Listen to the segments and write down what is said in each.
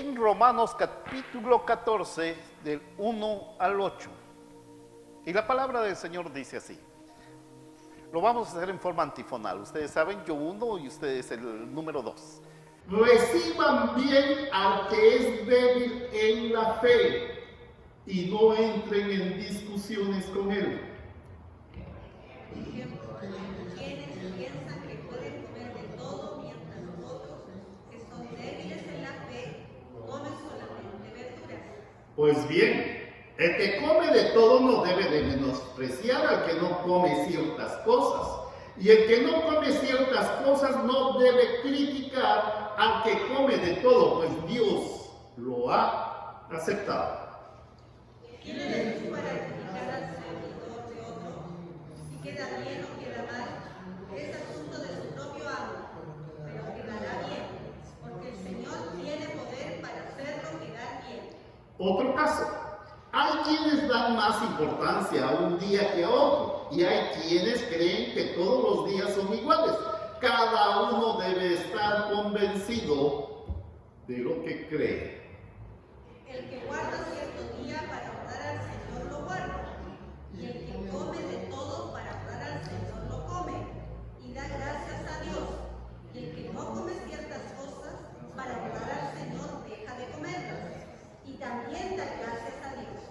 en Romanos capítulo 14, del 1 al 8. Y la palabra del Señor dice así. Lo vamos a hacer en forma antifonal. Ustedes saben, yo 1 y ustedes el número 2. Reciban bien al que es débil en la fe y no entren en discusiones con él. Quienes piensan que pueden comer de todo mientras los otros, que son débiles en la fe, comen solamente verduras. Pues bien, el que come de todo no debe de menospreciar al que no come ciertas cosas. Y el que no come ciertas cosas no debe criticar al que come de todo, pues Dios lo ha aceptado. ¿Quién eres tú para criticar al servidor de otro? Si queda bien o queda mal, es asunto de su propio amo, pero quedará bien, porque el Señor tiene poder para hacerlo quedar bien. Otro caso, hay quienes dan más importancia a un día que a otro, y hay quienes creen que todos los días son iguales. Cada uno debe estar convencido de lo que cree. El que guarda cierto día para orar al Señor lo guarda, y el que come de todo para orar al Señor lo come, y da gracias a Dios. Y el que no come ciertas cosas para orar al Señor deja de comerlas, y también da gracias a Dios.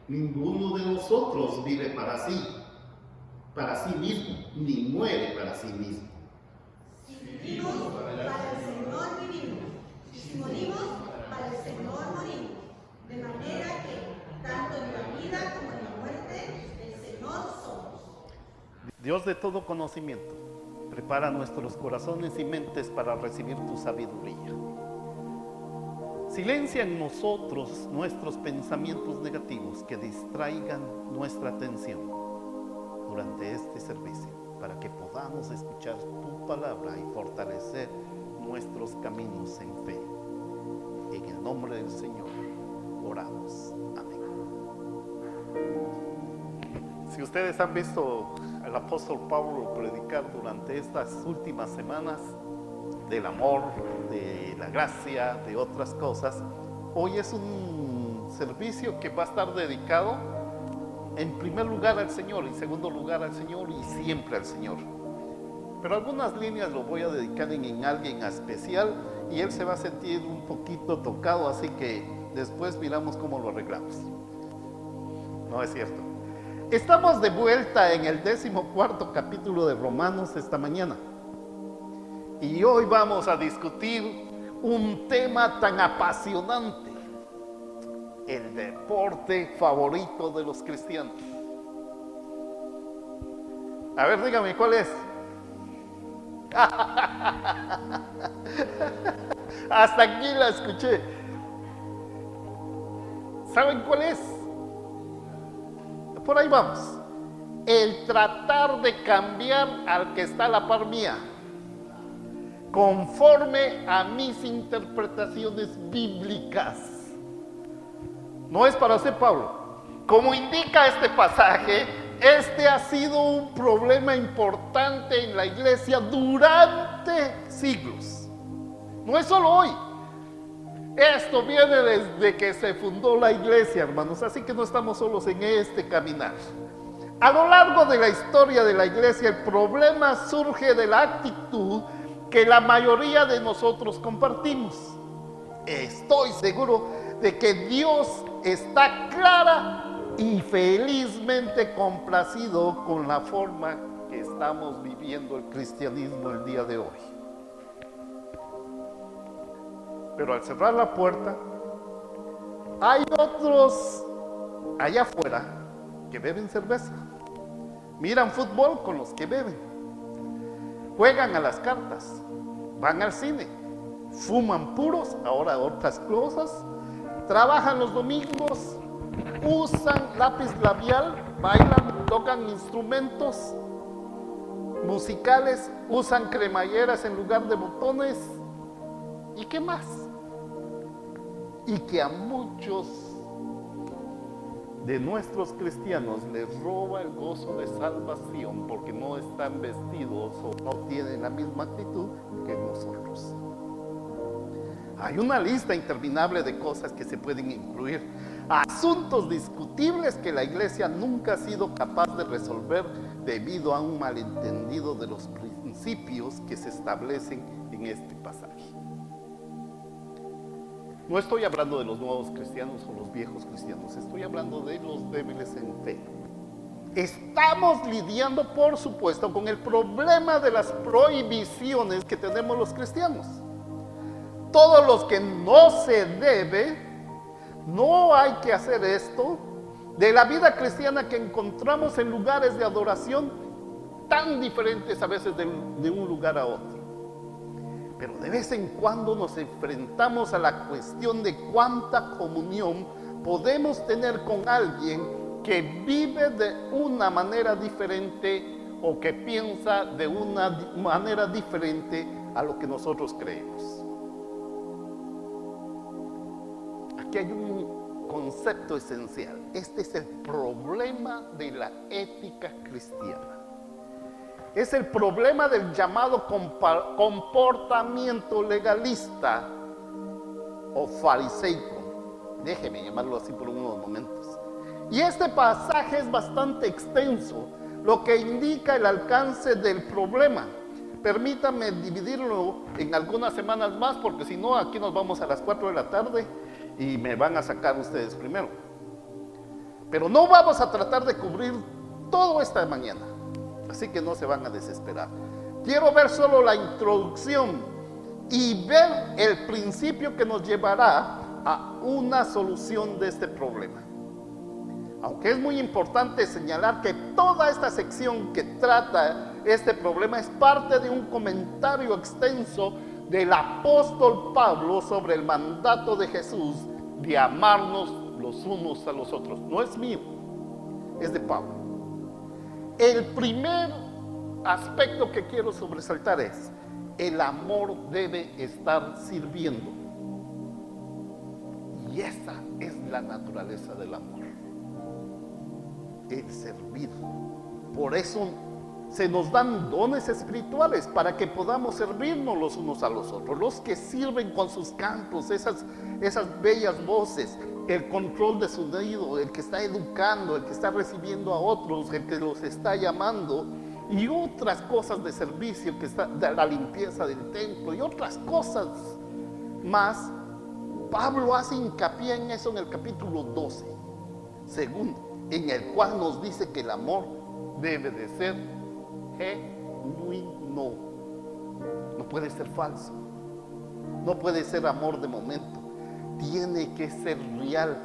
Ninguno de nosotros vive para sí mismo, ni muere para sí mismo. Si vivimos, para el Señor vivimos, y si morimos, para el Señor morimos. De manera que, tanto en la vida como en la muerte, del Señor somos. Dios de todo conocimiento, prepara nuestros corazones y mentes para recibir tu sabiduría. Silencia en nosotros nuestros pensamientos negativos que distraigan nuestra atención durante este servicio, para que podamos escuchar tu palabra y fortalecer nuestros caminos en fe. En el nombre del Señor oramos. Amén. Si ustedes han visto al apóstol Pablo predicar durante estas últimas semanas del amor, de la gracia, de otras cosas, hoy es un servicio que va a estar dedicado en primer lugar al Señor, en segundo lugar al Señor y siempre al Señor. Pero algunas líneas lo voy a dedicar en alguien especial y él se va a sentir un poquito tocado, así que después miramos cómo lo arreglamos. No es cierto. Estamos de vuelta en el 14º capítulo de Romanos esta mañana. Y hoy vamos a discutir un tema tan apasionante, el deporte favorito de los cristianos. A ver, dígame, ¿cuál es? Hasta aquí la escuché. ¿Saben cuál es? Por ahí vamos. El tratar de cambiar al que está a la par mía, conforme a mis interpretaciones bíblicas. No es para hacer Pablo. Como indica este pasaje, este ha sido un problema importante en la iglesia durante siglos. No es solo hoy. Esto viene desde que se fundó la iglesia, hermanos, así que no estamos solos en este caminar. A lo largo de la historia de la iglesia, el problema surge de la actitud que la mayoría de nosotros compartimos. Estoy seguro de que Dios está clara y felizmente complacido con la forma que estamos viviendo el cristianismo el día de hoy. Pero al cerrar la puerta, hay otros allá afuera que beben cerveza, miran fútbol con los que beben, juegan a las cartas, van al cine, fuman puros, ahora otras cosas, trabajan los domingos, usan lápiz labial, bailan, tocan instrumentos musicales, usan cremalleras en lugar de botones. ¿Y qué más? Y que a muchos de nuestros cristianos les roba el gozo de salvación porque no están vestidos o no tienen la misma actitud que nosotros. Hay una lista interminable de cosas que se pueden incluir. Asuntos discutibles que la iglesia nunca ha sido capaz de resolver debido a un malentendido de los principios que se establecen en este pasaje. No estoy hablando de los nuevos cristianos o los viejos cristianos, estoy hablando de los débiles en fe. Estamos lidiando, por supuesto, con el problema de las prohibiciones que tenemos los cristianos. Todos los que no se debe, no hay que hacer esto, de la vida cristiana que encontramos en lugares de adoración tan diferentes a veces de un lugar a otro. Pero de vez en cuando nos enfrentamos a la cuestión de cuánta comunión podemos tener con alguien que vive de una manera diferente o que piensa de una manera diferente a lo que nosotros creemos. Aquí hay un concepto esencial. Este es el problema de la ética cristiana. Es el problema del llamado comportamiento legalista o fariseico. Déjeme llamarlo así por unos momentos. Y este pasaje es bastante extenso, lo que indica el alcance del problema. Permítanme dividirlo en algunas semanas más, porque si no, aquí nos vamos a las 4 de la tarde y me van a sacar ustedes primero. Pero no vamos a tratar de cubrir todo esta mañana, así que no se van a desesperar. Quiero ver solo la introducción y ver el principio que nos llevará a una solución de este problema. Aunque es muy importante señalar que toda esta sección que trata este problema es parte de un comentario extenso del apóstol Pablo sobre el mandato de Jesús de amarnos los unos a los otros. No es mío, es de Pablo. El primer aspecto que quiero sobresaltar es: el amor debe estar sirviendo. Y esa es la naturaleza del amor. El servir. Por eso se nos dan dones espirituales para que podamos servirnos los unos a los otros. Los que sirven con sus cantos, esas bellas voces, el control de sonido, el que está educando, el que está recibiendo a otros, el que los está llamando, y otras cosas de servicio, que está de la limpieza del templo y otras cosas más. Pablo hace hincapié en eso en el capítulo 12, segundo, en el cual nos dice que el amor debe de ser genuino. No puede ser falso. No puede ser amor de momento. Tiene que ser real.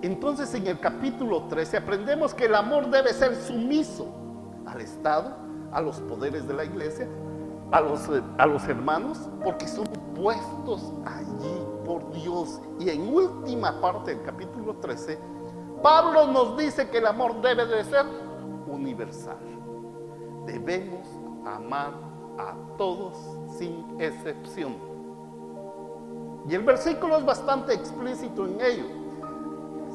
Entonces, en el capítulo 13 aprendemos que el amor debe ser sumiso al Estado, a los poderes de la iglesia, a los hermanos, porque son puestos allí por Dios. Y en última parte del capítulo 13, Pablo nos dice que el amor debe de ser universal. Debemos amar a todos sin excepción. Y el versículo es bastante explícito en ello.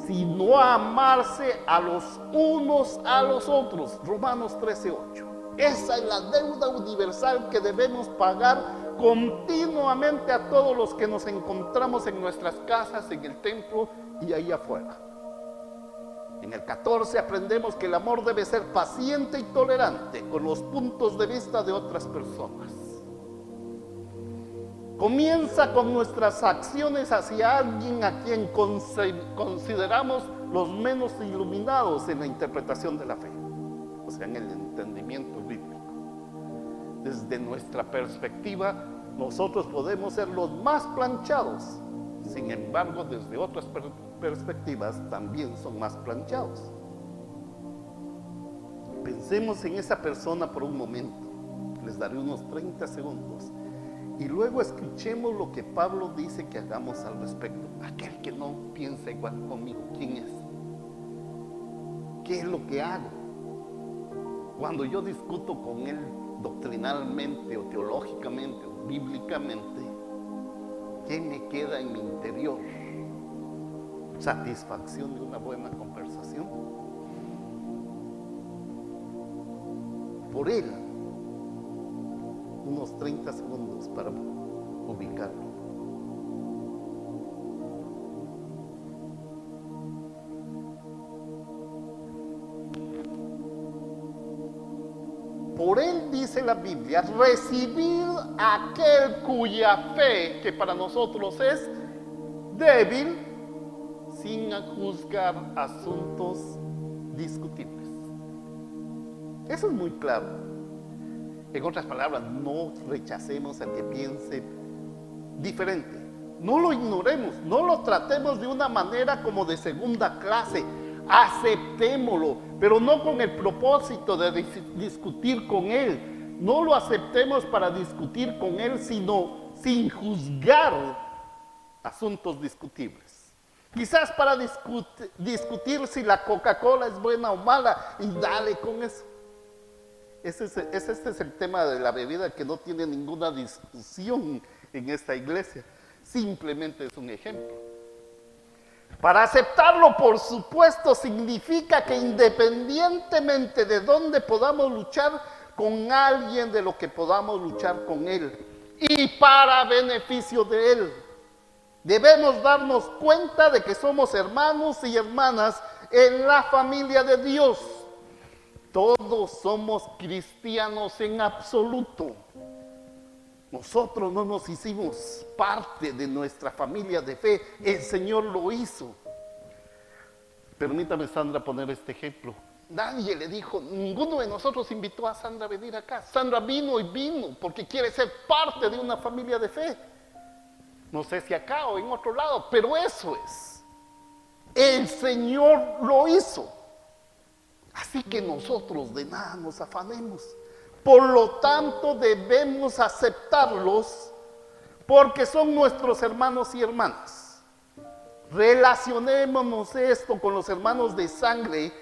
Sino amarse a los unos a los otros. Romanos 13:8. Esa es la deuda universal que debemos pagar continuamente a todos los que nos encontramos en nuestras casas, en el templo y ahí afuera. En el 14 aprendemos que el amor debe ser paciente y tolerante con los puntos de vista de otras personas. Comienza con nuestras acciones hacia alguien a quien consideramos los menos iluminados en la interpretación de la fe, o sea, en el entendimiento bíblico. Desde nuestra perspectiva, nosotros podemos ser los más planchados. Sin embargo, desde otras perspectivas también son más planchados. Pensemos en esa persona por un momento. Les daré unos 30 segundos. Y luego escuchemos lo que Pablo dice que hagamos al respecto. Aquel que no piensa igual conmigo, ¿quién es? ¿Qué es lo que hago? Cuando yo discuto con él doctrinalmente o teológicamente o bíblicamente, ¿qué me queda en mi interior? ¿Satisfacción de una buena conversación? Por él, unos 30 segundos para ubicarlo. dice la Biblia, recibir a aquel cuya fe, que para nosotros es débil, sin juzgar asuntos discutibles. Eso es muy claro. En otras palabras, no rechacemos al que piense diferente. No lo ignoremos, no lo tratemos de una manera como de segunda clase. Aceptémoslo, pero no con el propósito de discutir con él. No lo aceptemos para discutir con él, sino sin juzgar asuntos discutibles. Quizás para discutir si la Coca-Cola es buena o mala, y dale con eso. Este es el tema de la bebida, que no tiene ninguna discusión en esta iglesia. Simplemente es un ejemplo. Para aceptarlo, por supuesto, significa que independientemente de dónde podamos luchar con alguien, de lo que podamos luchar con él, y para beneficio de él, debemos darnos cuenta de que somos hermanos y hermanas en la familia de Dios. Todos somos cristianos en absoluto. Nosotros no nos hicimos parte de nuestra familia de fe, el Señor lo hizo. Permítame, Sandra, poner este ejemplo. Nadie le dijo, ninguno de nosotros invitó a Sandra a venir acá. Sandra vino porque quiere ser parte de una familia de fe. No sé si acá o en otro lado, pero eso es. El Señor lo hizo. Así que nosotros de nada nos afanemos. Por lo tanto, debemos aceptarlos porque son nuestros hermanos y hermanas. Relacionémonos esto con los hermanos de sangre.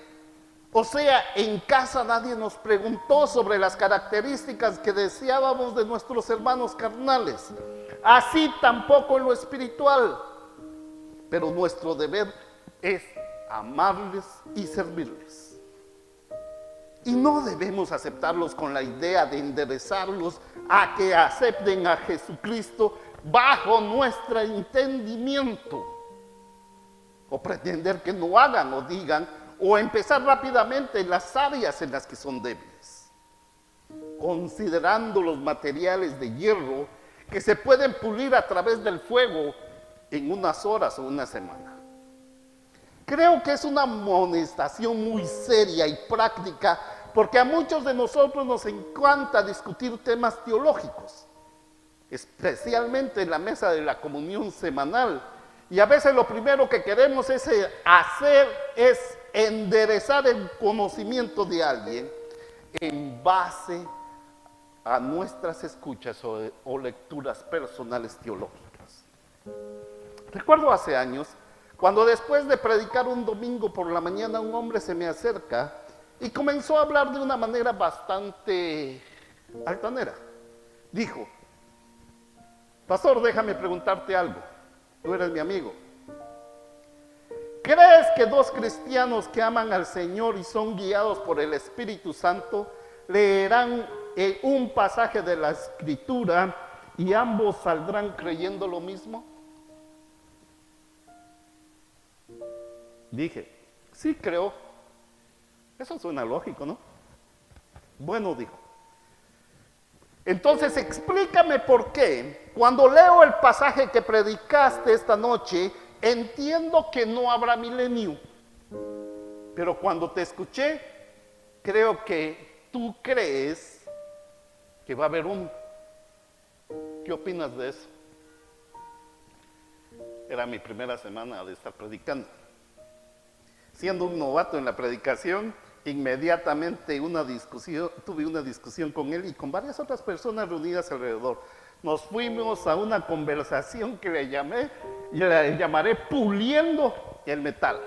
O sea, en casa nadie nos preguntó sobre las características que deseábamos de nuestros hermanos carnales. Así tampoco en lo espiritual. Pero nuestro deber es amarles y servirles. Y no debemos aceptarlos con la idea de enderezarlos a que acepten a Jesucristo bajo nuestro entendimiento. O pretender que no hagan o digan, o empezar rápidamente en las áreas en las que son débiles. Considerando los materiales de hierro que se pueden pulir a través del fuego en unas horas o una semana. Creo que es una amonestación muy seria y práctica, porque a muchos de nosotros nos encanta discutir temas teológicos, especialmente en la mesa de la comunión semanal. Y a veces lo primero que queremos es enderezar el conocimiento de alguien en base a nuestras escuchas o lecturas personales teológicas. Recuerdo hace años, cuando después de predicar un domingo por la mañana, un hombre se me acerca y comenzó a hablar de una manera bastante altanera. Dijo, pastor, déjame preguntarte algo, tú eres mi amigo. ¿Crees que dos cristianos que aman al Señor y son guiados por el Espíritu Santo leerán un pasaje de la Escritura y ambos saldrán creyendo lo mismo? Dije, sí creo. Eso suena lógico, ¿no? Bueno, dijo. Entonces explícame por qué, cuando leo el pasaje que predicaste esta noche, entiendo que no habrá milenio. Pero cuando te escuché, creo que tú crees que va a haber uno. ¿Qué opinas de eso? Era mi primera semana de estar predicando. Siendo un novato en la predicación, inmediatamente tuve una discusión con él y con varias otras personas reunidas alrededor. Nos fuimos a una conversación que le llamaré puliendo el metal.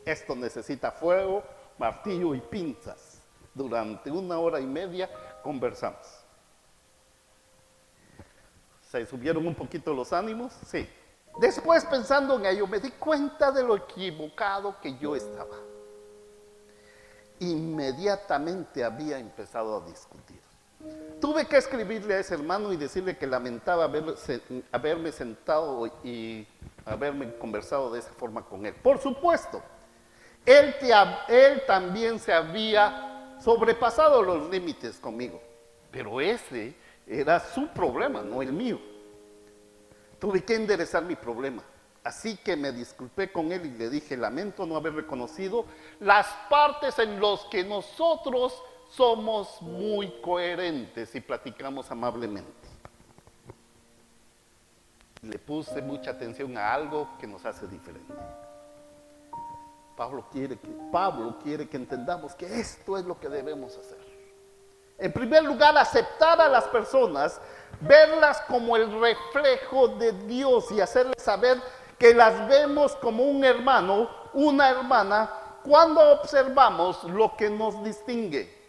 Esto necesita fuego, martillo y pinzas. Durante 1 hora y media conversamos. ¿Se subieron un poquito los ánimos? Sí. Después, pensando en ello, me di cuenta de lo equivocado que yo estaba. Inmediatamente había empezado a discutir. Tuve que escribirle a ese hermano y decirle que lamentaba haberme sentado y haberme conversado de esa forma con él. Por supuesto, él también se había sobrepasado los límites conmigo. pero ese era su problema, no el mío. Tuve que enderezar mi problema. Así que me disculpé con él y le dije, lamento no haber reconocido las partes en las que nosotros somos muy coherentes y platicamos amablemente. Le puse mucha atención a algo que nos hace diferente. Pablo quiere que entendamos que esto es lo que debemos hacer. En primer lugar, aceptar a las personas, verlas como el reflejo de Dios y hacerles saber que las vemos como un hermano, una hermana, cuando observamos lo que nos distingue.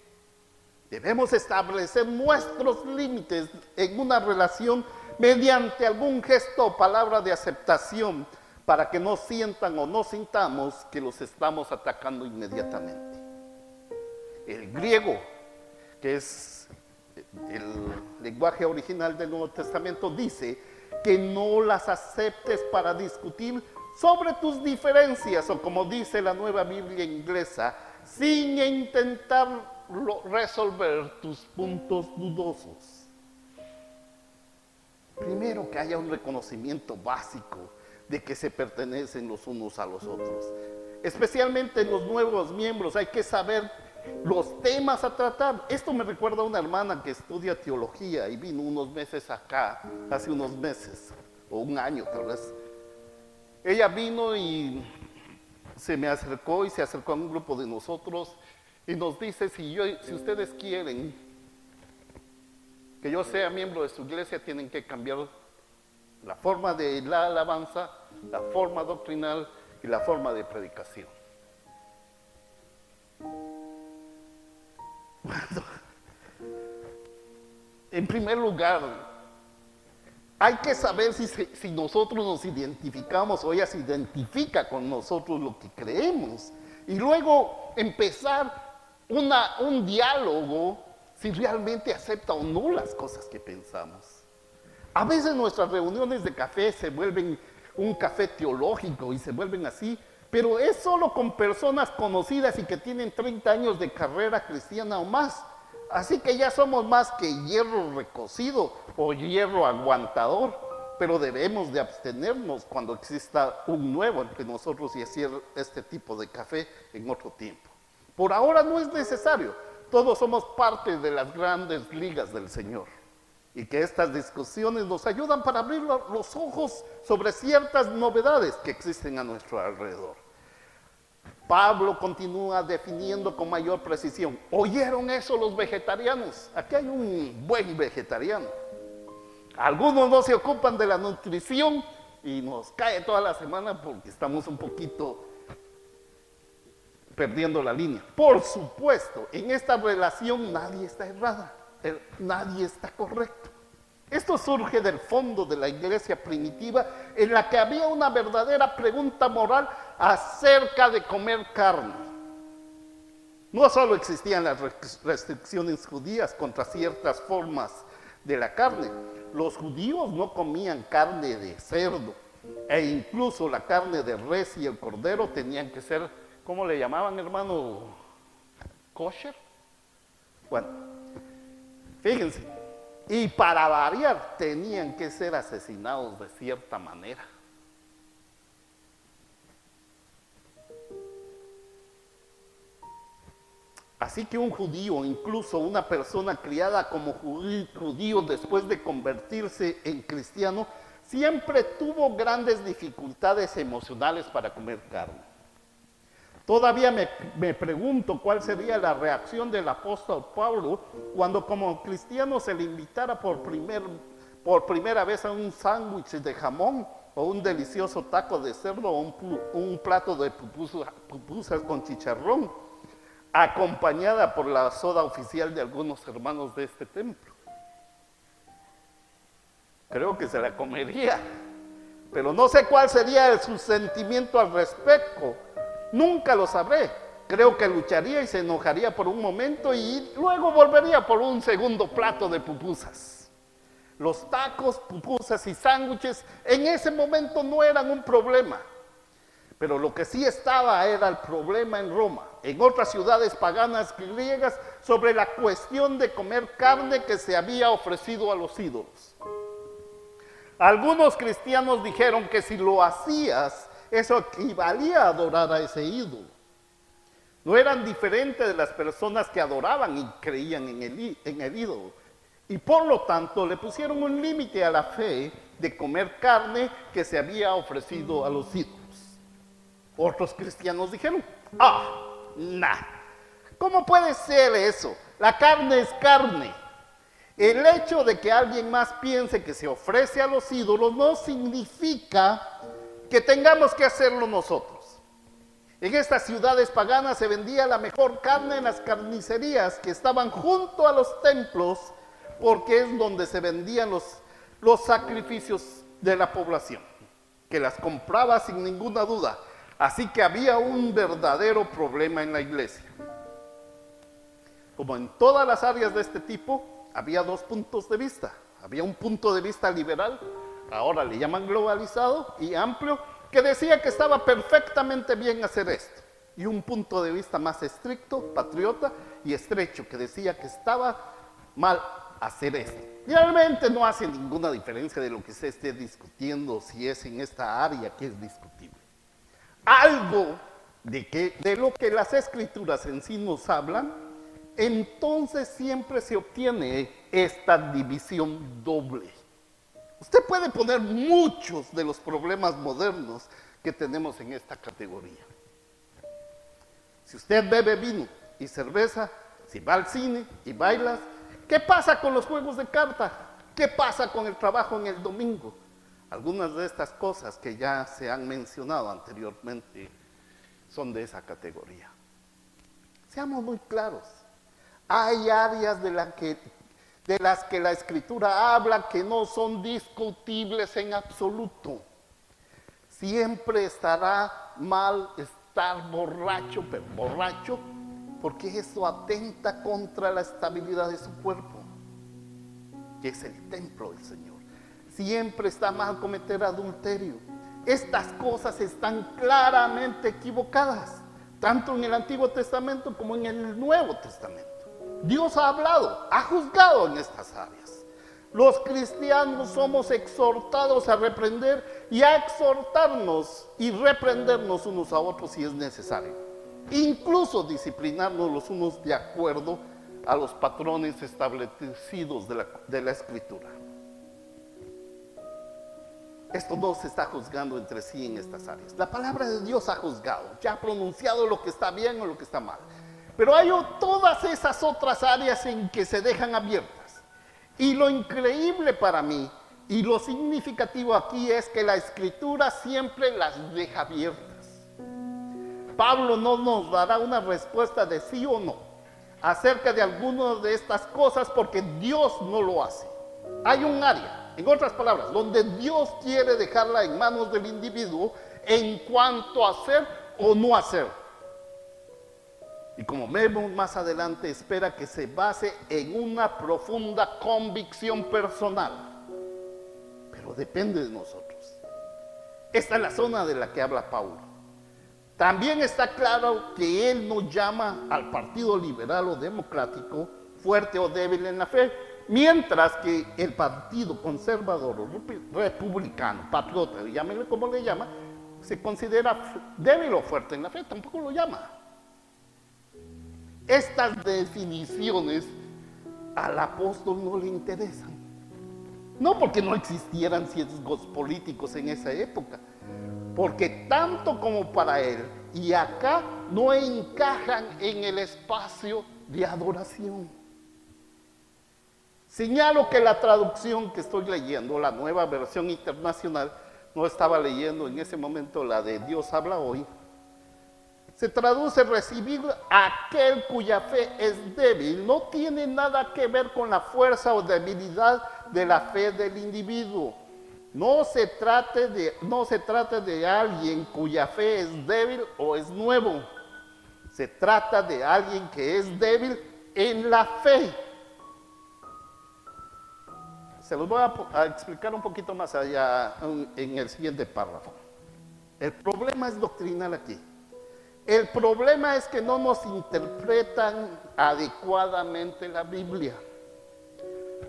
Debemos establecer nuestros límites en una relación mediante algún gesto o palabra de aceptación para que no sientan o no sintamos que los estamos atacando inmediatamente. El griego, que es el lenguaje original del Nuevo Testamento, dice que no las aceptes para discutir sobre tus diferencias, o como dice la Nueva Biblia Inglesa, sin intentar resolver tus puntos dudosos. Primero, que haya un reconocimiento básico de que se pertenecen los unos a los otros. Especialmente los nuevos miembros, hay que saber los temas a tratar. Esto me recuerda a una hermana que estudia teología y vino unos meses acá, hace unos meses, o un año tal vez. Ella vino y se me acercó y se acercó a un grupo de nosotros y nos dice, si ustedes quieren que yo sea miembro de su iglesia, tienen que cambiar la forma de la alabanza, la forma doctrinal y la forma de predicación. Bueno, en primer lugar, hay que saber si nosotros nos identificamos o ella se identifica con nosotros lo que creemos. Y luego empezar un diálogo si realmente acepta o no las cosas que pensamos. A veces nuestras reuniones de café se vuelven un café teológico y se vuelven así, pero es solo con personas conocidas y que tienen 30 años de carrera cristiana o más. Así que ya somos más que hierro recocido o hierro aguantador, pero debemos de abstenernos cuando exista un nuevo entre nosotros y hacer este tipo de café en otro tiempo. Por ahora no es necesario, todos somos parte de las grandes ligas del Señor. Y que estas discusiones nos ayudan para abrir los ojos sobre ciertas novedades que existen a nuestro alrededor. Pablo continúa definiendo con mayor precisión. ¿Oyeron eso los vegetarianos? Aquí hay un buen vegetariano. Algunos no se ocupan de la nutrición y nos cae toda la semana porque estamos un poquito perdiendo la línea. Por supuesto, en esta relación nadie está errada. Nadie está correcto. Esto surge del fondo de la iglesia primitiva en la que había una verdadera pregunta moral acerca de comer carne. No solo existían las restricciones judías contra ciertas formas de la carne, los judíos no comían carne de cerdo e incluso la carne de res y el cordero tenían que ser, ¿cómo le llamaban, hermano? ¿Kosher? Bueno, fíjense, y para variar tenían que ser asesinados de cierta manera. Así que un judío, incluso una persona criada como judío después de convertirse en cristiano, siempre tuvo grandes dificultades emocionales para comer carne. Todavía me pregunto cuál sería la reacción del apóstol Pablo cuando como cristiano se le invitara por primera vez a un sándwich de jamón o un delicioso taco de cerdo o un plato de pupusas con chicharrón, acompañada por la soda oficial de algunos hermanos de este templo. Creo que se la comería, pero no sé cuál sería su sentimiento al respecto. Nunca lo sabré. Creo que lucharía y se enojaría por un momento y luego volvería por un segundo plato de pupusas. Los tacos, pupusas y sándwiches en ese momento no eran un problema. Pero lo que sí estaba era el problema en Roma. En otras ciudades paganas griegas sobre la cuestión de comer carne que se había ofrecido a los ídolos. Algunos cristianos dijeron que si lo hacías, eso equivalía a adorar a ese ídolo. No eran diferentes de las personas que adoraban y creían en el ídolo. Y por lo tanto le pusieron un límite a la fe de comer carne que se había ofrecido a los ídolos. Otros cristianos dijeron, ¿cómo puede ser eso? La carne es carne. El hecho de que alguien más piense que se ofrece a los ídolos no significa que tengamos que hacerlo nosotros. En estas ciudades paganas se vendía la mejor carne en las carnicerías que estaban junto a los templos, porque es donde se vendían los sacrificios de la población, que las compraba sin ninguna duda. Así que había un verdadero problema en la iglesia. Como en todas las áreas de este tipo, había dos puntos de vista. Había un punto de vista liberal, ahora le llaman globalizado y amplio, que decía que estaba perfectamente bien hacer esto. Y un punto de vista más estricto, patriota y estrecho, que decía que estaba mal hacer esto. Realmente no hace ninguna diferencia de lo que se esté discutiendo, si es en esta área que es discutible. Algo de lo que las escrituras en sí nos hablan, entonces siempre se obtiene esta división doble. Usted puede poner muchos de los problemas modernos que tenemos en esta categoría. Si usted bebe vino y cerveza, si va al cine y bailas, ¿qué pasa con los juegos de carta? ¿Qué pasa con el trabajo en el domingo? Algunas de estas cosas que ya se han mencionado anteriormente son de esa categoría. Seamos muy claros. Hay áreas de las que la Escritura habla que no son discutibles en absoluto. Siempre estará mal estar borracho, pero borracho, porque eso atenta contra la estabilidad de su cuerpo, que es el templo del Señor. Siempre está mal cometer adulterio. Estas cosas están claramente equivocadas, tanto en el Antiguo Testamento como en el Nuevo Testamento. Dios ha hablado, ha juzgado en estas áreas. Los cristianos somos exhortados a reprender y a exhortarnos y reprendernos unos a otros si es necesario. Incluso disciplinarnos los unos de acuerdo a los patrones establecidos de la Escritura. Esto no se está juzgando entre sí en estas áreas. La palabra de Dios ha juzgado, ya ha pronunciado lo que está bien o lo que está mal. Pero hay todas esas otras áreas en que se dejan abiertas. Y lo increíble para mí y lo significativo aquí es que la Escritura siempre las deja abiertas. Pablo no nos dará una respuesta de sí o no acerca de algunas de estas cosas porque Dios no lo hace. Hay un área, en otras palabras, donde Dios quiere dejarla en manos del individuo en cuanto a hacer o no hacer. Y como vemos más adelante, espera que se base en una profunda convicción personal. Pero depende de nosotros. Esta es la zona de la que habla Pablo. También está claro que él no llama al partido liberal o democrático fuerte o débil en la fe, mientras que el partido conservador o republicano, patriota, llámenle como le llama, se considera débil o fuerte en la fe, tampoco lo llama. Estas definiciones al apóstol no le interesan. No porque no existieran sesgos políticos en esa época, porque tanto como para él y acá no encajan en el espacio de adoración. Señalo que la traducción que estoy leyendo, la Nueva Versión Internacional, no estaba leyendo en ese momento la de Dios habla hoy. Se traduce recibir a aquel cuya fe es débil. No tiene nada que ver con la fuerza o debilidad de la fe del individuo. No se trata de alguien cuya fe es débil o es nuevo. Se trata de alguien que es débil en la fe. Se los voy a explicar un poquito más allá en el siguiente párrafo. El problema es doctrinal aquí. El problema es que no nos interpretan adecuadamente la Biblia.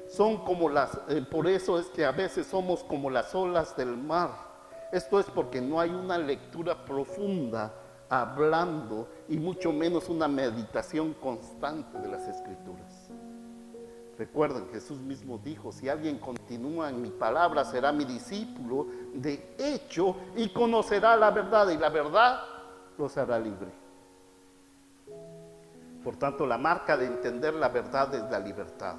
Son como por eso es que a veces somos como las olas del mar. Esto es porque no hay una lectura profunda, hablando, y mucho menos una meditación constante de las Escrituras. Recuerden, Jesús mismo dijo, si alguien continúa en mi palabra, será mi discípulo de hecho y conocerá la verdad, y la verdad los hará libre. Por tanto, la marca de entender la verdad es la libertad.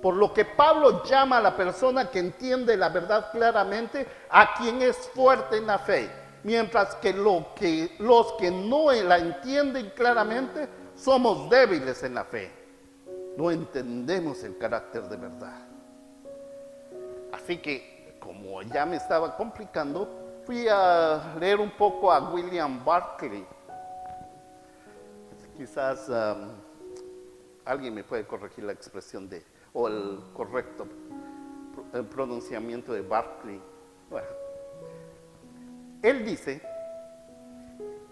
Por lo que Pablo llama a la persona que entiende la verdad claramente a quien es fuerte en la fe, mientras que los que no la entienden claramente somos débiles en la fe. No entendemos el carácter de verdad. Así que, como ya me estaba complicando, fui a leer un poco a William Barclay. Quizás alguien me puede corregir la expresión o el correcto pronunciamiento de Barclay. Bueno, él dice,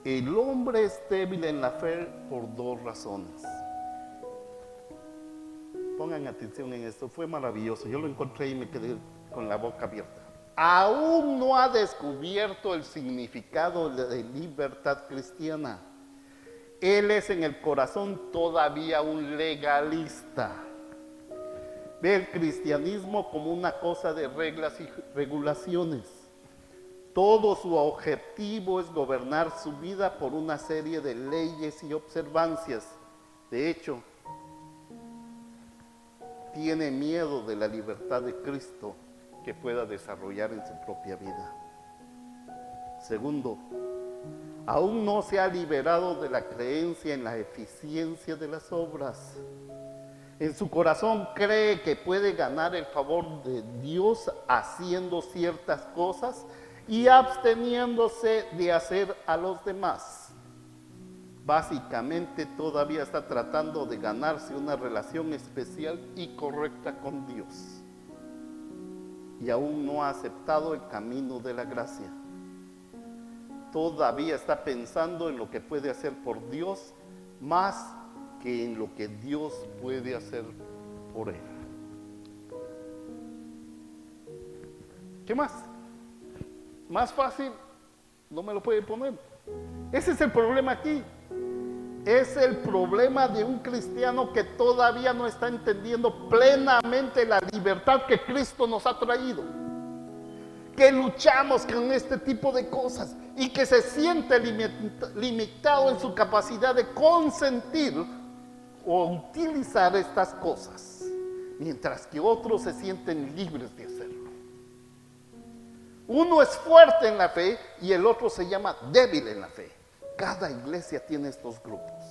el hombre es débil en la fe por dos razones. Pongan atención en esto, fue maravilloso. Yo lo encontré y me quedé con la boca abierta. Aún no ha descubierto el significado de libertad cristiana. Él es en el corazón todavía un legalista. Ve el cristianismo como una cosa de reglas y regulaciones. Todo su objetivo es gobernar su vida por una serie de leyes y observancias. De hecho, tiene miedo de la libertad de Cristo que pueda desarrollar en su propia vida. Segundo, aún no se ha liberado de la creencia en la eficiencia de las obras. En su corazón cree que puede ganar el favor de Dios haciendo ciertas cosas y absteniéndose de hacer a los demás. Básicamente todavía está tratando de ganarse una relación especial y correcta con Dios. Y aún no ha aceptado el camino de la gracia. Todavía está pensando en lo que puede hacer por Dios más que en lo que Dios puede hacer por él. ¿Qué más? Más fácil no me lo puede poner. Ese es el problema aquí. Es el problema de un cristiano que todavía no está entendiendo plenamente la libertad que Cristo nos ha traído. Que luchamos con este tipo de cosas y que se siente limitado en su capacidad de consentir o utilizar estas cosas, mientras que otros se sienten libres de hacerlo. Uno es fuerte en la fe y el otro se llama débil en la fe. Cada iglesia tiene estos grupos.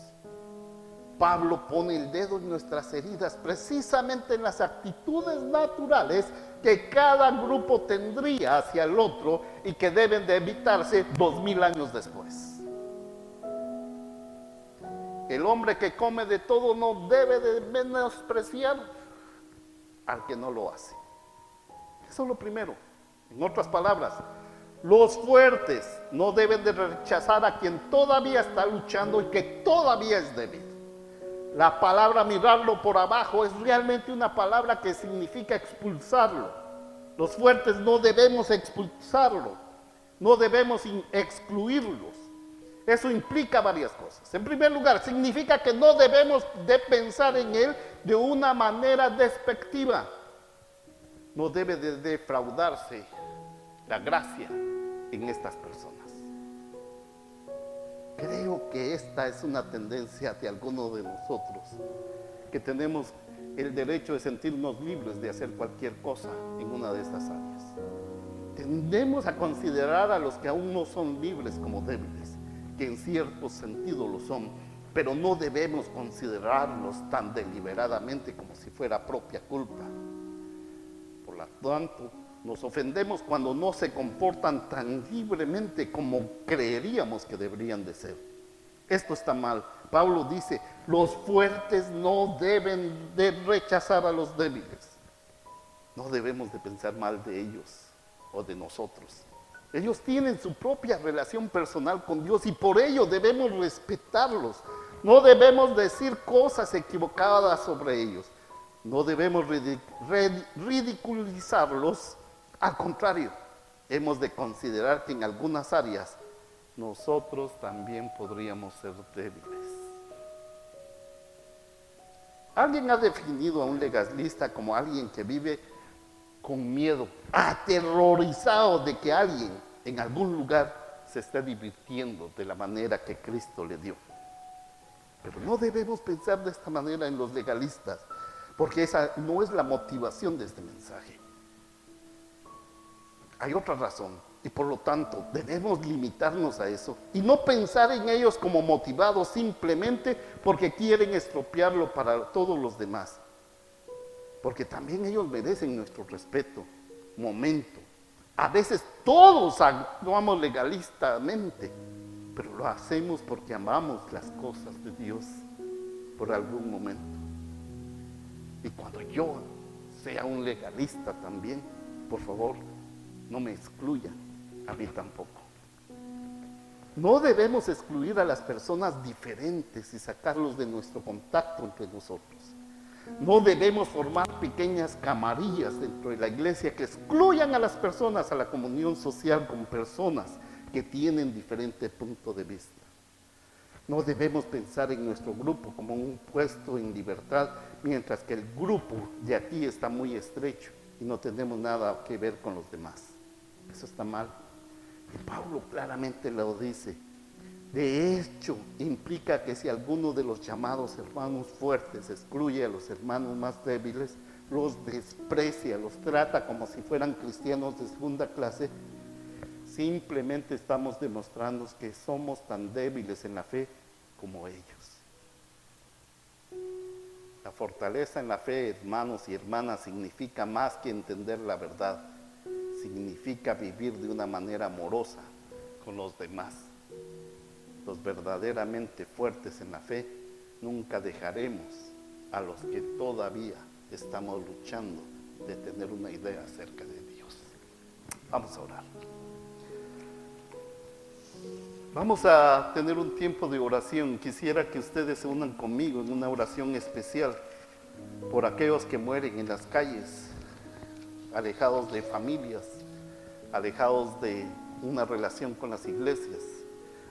Pablo pone el dedo en nuestras heridas, precisamente en las actitudes naturales que cada grupo tendría hacia el otro y que deben de evitarse 2000 años después. El hombre que come de todo no debe de menospreciar al que no lo hace. Eso es lo primero. En otras palabras, los fuertes no deben de rechazar a quien todavía está luchando y que todavía es débil. La palabra mirarlo por abajo es realmente una palabra que significa expulsarlo. Los fuertes no debemos expulsarlo, no debemos excluirlos. Eso implica varias cosas. En primer lugar, significa que no debemos de pensar en él de una manera despectiva. No debe de defraudarse la gracia en estas personas. Creo que esta es una tendencia de algunos de nosotros, que tenemos el derecho de sentirnos libres de hacer cualquier cosa en una de estas áreas. Tendemos a considerar a los que aún no son libres como débiles, que en cierto sentido lo son, pero no debemos considerarlos tan deliberadamente como si fuera propia culpa. Por lo tanto, nos ofendemos cuando no se comportan tan libremente como creeríamos que deberían de ser. Esto está mal. Pablo dice, los fuertes no deben de rechazar a los débiles. No debemos de pensar mal de ellos o de nosotros. Ellos tienen su propia relación personal con Dios y por ello debemos respetarlos. No debemos decir cosas equivocadas sobre ellos. No debemos ridiculizarlos. Al contrario, hemos de considerar que en algunas áreas nosotros también podríamos ser débiles. Alguien ha definido a un legalista como alguien que vive con miedo, aterrorizado de que alguien en algún lugar se esté divirtiendo de la manera que Cristo le dio. Pero no debemos pensar de esta manera en los legalistas, porque esa no es la motivación de este mensaje. Hay otra razón, y por lo tanto debemos limitarnos a eso y no pensar en ellos como motivados simplemente porque quieren estropearlo para todos los demás. Porque también ellos merecen nuestro respeto, momento. A veces todos actuamos legalistamente, pero lo hacemos porque amamos las cosas de Dios por algún momento. Y cuando yo sea un legalista también, por favor, no me excluyan, a mí tampoco. No debemos excluir a las personas diferentes y sacarlos de nuestro contacto entre nosotros. No debemos formar pequeñas camarillas dentro de la iglesia que excluyan a las personas a la comunión social con personas que tienen diferente punto de vista. No debemos pensar en nuestro grupo como un puesto en libertad, mientras que el grupo de aquí está muy estrecho y no tenemos nada que ver con los demás. Eso está mal. Y Pablo claramente lo dice. De hecho, implica que si alguno de los llamados hermanos fuertes excluye a los hermanos más débiles, los desprecia, los trata como si fueran cristianos de segunda clase, simplemente estamos demostrando que somos tan débiles en la fe como ellos. La fortaleza en la fe, hermanos y hermanas, significa más que entender la verdad. Significa vivir de una manera amorosa con los demás. Los verdaderamente fuertes en la fe, nunca dejaremos a los que todavía estamos luchando de tener una idea acerca de Dios. Vamos a orar. Vamos a tener un tiempo de oración. Quisiera que ustedes se unan conmigo en una oración especial por aquellos que mueren en las calles, alejados de familias, alejados de una relación con las iglesias,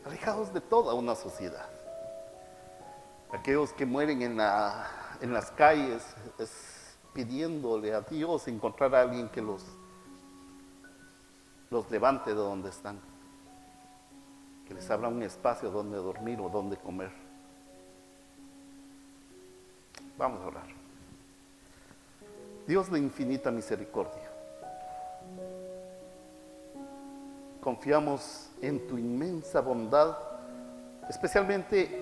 alejados de toda una sociedad. Aquellos que mueren en las calles pidiéndole a Dios encontrar a alguien que los levante de donde están, que les abra un espacio donde dormir o donde comer. Vamos a orar. Dios de infinita misericordia, confiamos en tu inmensa bondad, especialmente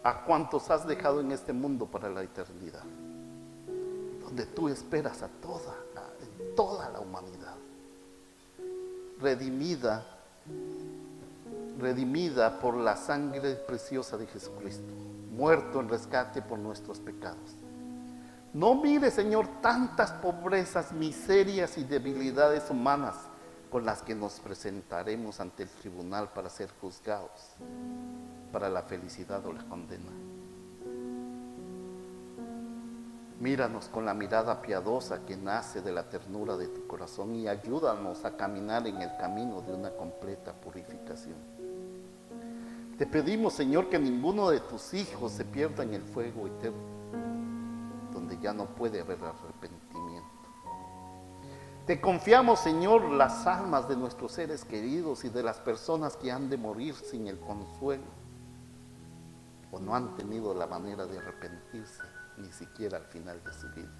a cuantos has dejado en este mundo para la eternidad, donde tú esperas a toda la humanidad, redimida por la sangre preciosa de Jesucristo, muerto en rescate por nuestros pecados. No mires, Señor, tantas pobrezas, miserias y debilidades humanas con las que nos presentaremos ante el tribunal para ser juzgados, para la felicidad o la condena. Míranos con la mirada piadosa que nace de la ternura de tu corazón y ayúdanos a caminar en el camino de una completa purificación. Te pedimos, Señor, que ninguno de tus hijos se pierda en el fuego eterno, donde ya no puede haber arrepentimiento. Te confiamos, Señor, las almas de nuestros seres queridos y de las personas que han de morir sin el consuelo o no han tenido la manera de arrepentirse ni siquiera al final de su vida.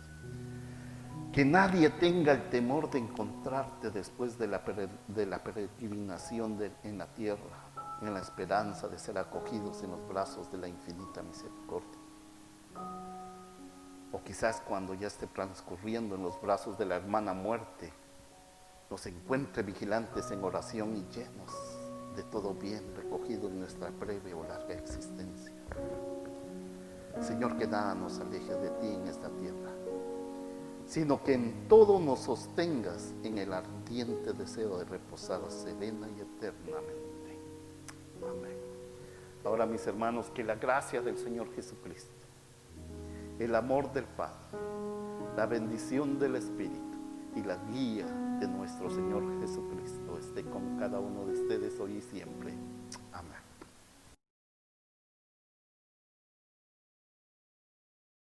Que nadie tenga el temor de encontrarte después de la peregrinación en la tierra, en la esperanza de ser acogidos en los brazos de la infinita misericordia. O quizás cuando ya esté transcurriendo en los brazos de la hermana muerte, nos encuentre vigilantes en oración y llenos de todo bien recogido en nuestra breve o larga existencia. Señor, que nada nos aleje de ti en esta tierra. sino que en todo nos sostengas en el ardiente deseo de reposar serena y eternamente. Amén. Ahora, mis hermanos, que la gracia del Señor Jesucristo, el amor del Padre, la bendición del Espíritu y la guía de nuestro Señor Jesucristo esté con cada uno de ustedes hoy y siempre. Amén.